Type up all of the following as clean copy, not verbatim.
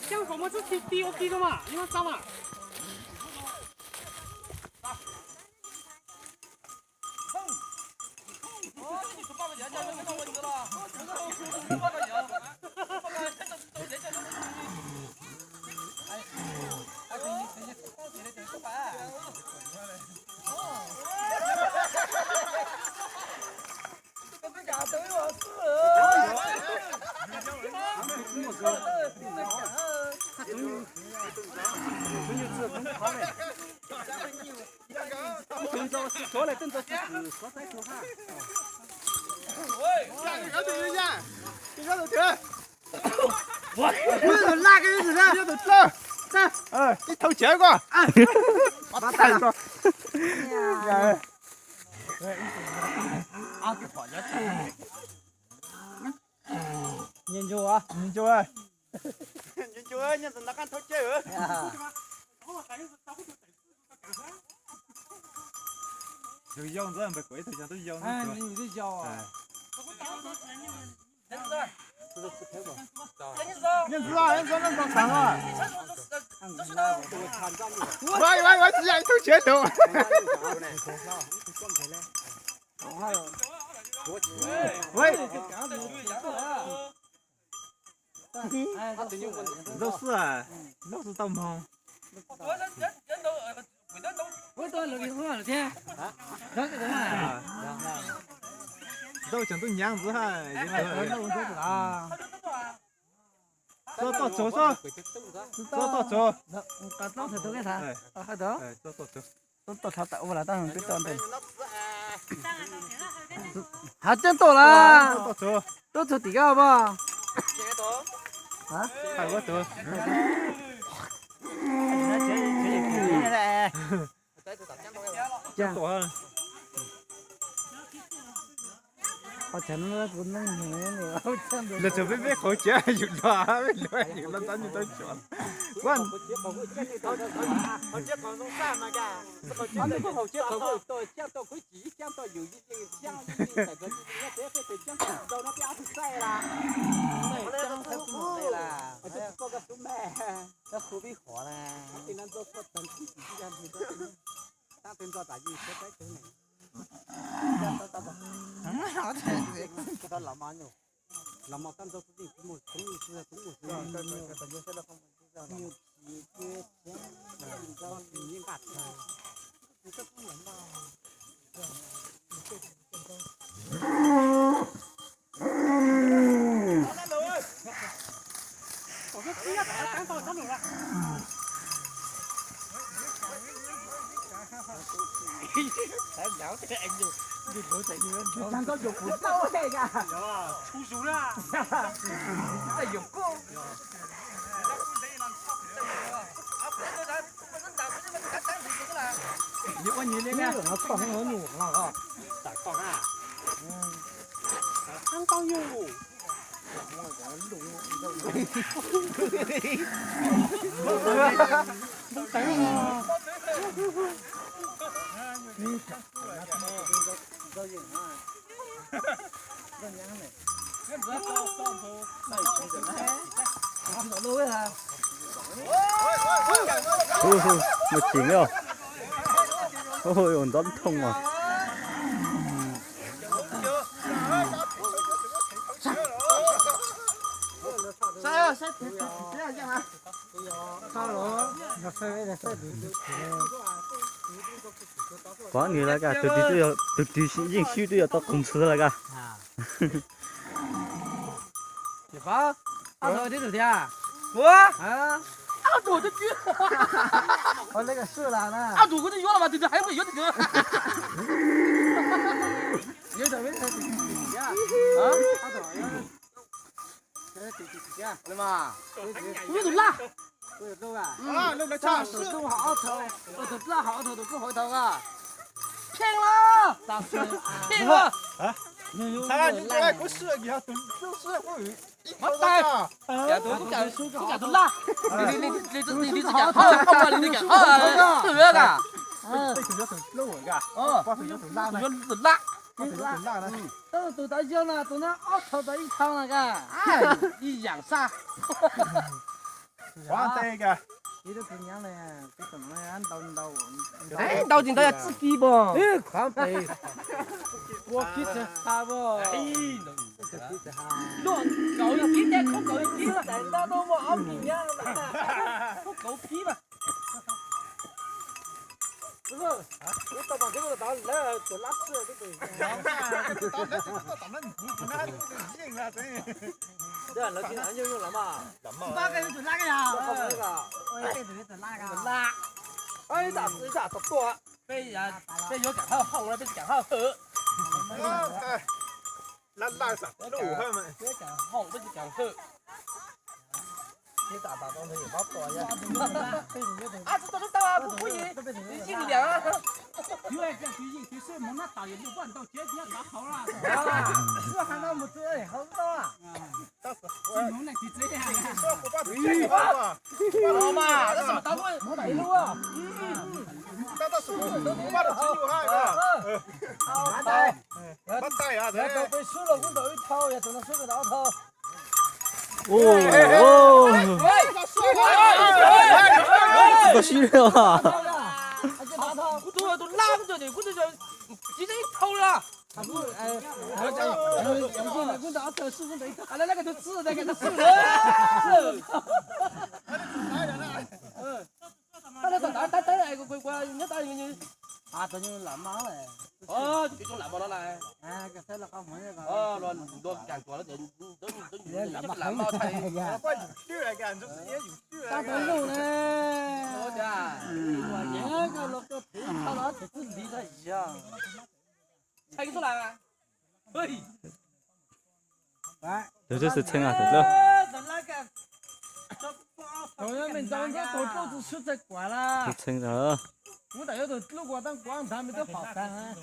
像什么就踢 OK 的嘛，你看上嘛。过来等着是说再说哈。下个头人家，这个头停。我哪个人呢？这头走。哎，你头接过。哎，把抬过。哎。啊，给跑下去。研究啊，研究啊。研究啊，你是哪个头接哦？就养着，没贵头像都养着。哎，你这教啊。认识啊，能搞长啊。我只想头接头。喂。都是啊，都是导盲。我到那里多少天？那个嘛。都讲都娘子哈，走走走走，走走走。那刚才都给他，还走？哎，走走走。都他打我了，当然别当的。还真到了。走走走。都走第二吧？啊？还我走。这多啊。我前面不能那个，那这边好接有了，有了，咱就都去了。管。好接广东山嘛个，好接到讲到规矩，讲到有一点讲那个，你别被讲到那边去晒啦，讲太不对啦，我就做个东北，那河北话嘞，你能做说等自己这样子，当天做大鱼说在这里。好的，给他老妈牛，老妈干到自己中午是中午是，大家现在放这样牛皮给钱，你知道你干啥？你这不能吧？我说不要赶到上面了。还聊这个你留在你们讲到有不到那个，出手了，这有够。你问你那个，我靠，很有牛了啊，大靠啊，相当有。một chuyện rồi, ôi ồn tóm thông mà. Sao sao thế hả? Sao rồi? Quá nhiều là cả, từ từ những siêu tôi tao cùng sửa là cả. Chị ba, ăn rồi đi được chưa? Ủa? À? 阿祖这句，我那个是了呢。阿祖我这约了吧？这还不约这个？有点没得呀？啊？阿祖呀？这呀？对嘛？我都拉。对对吧？啊，那差是都好头，我都不好头都不回头啊！骗我！咋骗我？啊？哎，你过来给我试一下，就是我有。我带，呀，不敢都拉，你讲，好嘛，你讲，是这个，这就叫手漏个，哦，把手叫手拉呢，就拉，都都到叫呢，都那奥头的一趟那个，一养杀。玩这个。你都怎样了呀？这怎么样？到。哎，到底都要自己不？哎，狂飞。我记得他不？哎，搞一批的，搞一批了，人家都我好平样了，狗屁吧。不是，我到把这个到来就拉屎这个。对，老金俺就用了嘛。哪个就哪个呀？那个。我这个就哪个？拉。哎，咋多？被有讲好好了，被讲好喝。拉啥？路后面。别讲好，不是讲喝。你打东西也好多呀。啊，这都到啊，不赢，你尽量啊。有爱讲最近最少蒙那打也就万到节天打好了。我喊他们这好多啊。蒙那就这样呀。好嘛，那什么单位？没路啊。到什么？我把它记录下来。好的。不带呀，这。要被输了，我都一掏，也只能输个老头。哦。这虚了啊！我都拉着的，我都叫直接一掏了。他不，我打头是不是？啊，那个都吃，那个都吃了。他那个打那个乖，人家打人家。啊，这就烂毛嘞。哦，这种烂毛了来。哎，个塞了好money个。哦，乱干过了，都烂毛才。快有趣来干，这是也有趣打来灯笼嘞。我家。这个那个皮他那只是离他一样。猜出来啊？嘿。来。这是称啊，这。同样们长这多肚子实在怪了。称了。我大家都路过当广场，没得好看啊。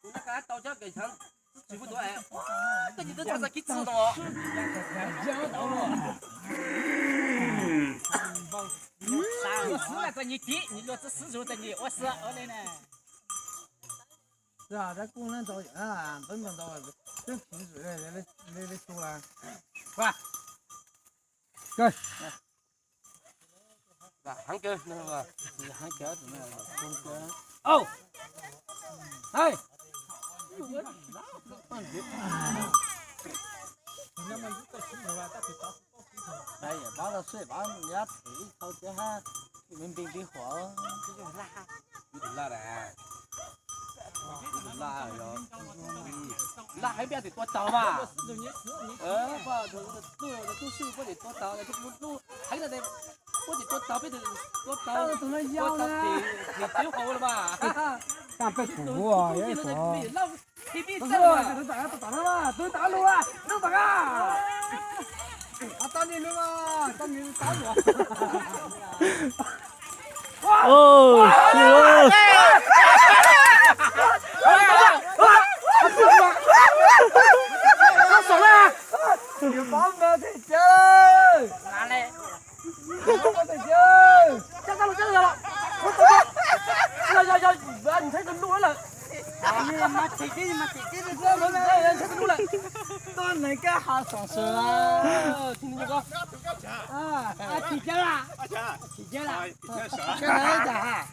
那个到家给钱，几不多哎。哇，这你这才是给吃的哦。讲到了。我死了在你弟，你若是死就在你，我死我来呢。是啊，这工人找人啊，等等到真平时来说了。快，干。喊哥，那个是喊哥怎么样？哦，哎，哎呀，把那水把人家推到这哈，文冰火，这就辣，有点辣嘞，有点辣哟，辣还别得多刀嘛，不，都水不得多刀，这不还得。我就多刀，别得多刀，怎么要呢？你最好了吧？干被苦啊，也说。不是，都打了嘛，都打路啊，都打啊！啊，打你了嘛，打你打我。哦，是哦。他爽了！你妈妈在家。哪嘞？我在家。加了！要，你才能录了。哎妈，姐姐，这门人才录了。到哪个好爽手啊？听这个。啊，提交了。阿强，提交了。提交啥？刚才讲哈。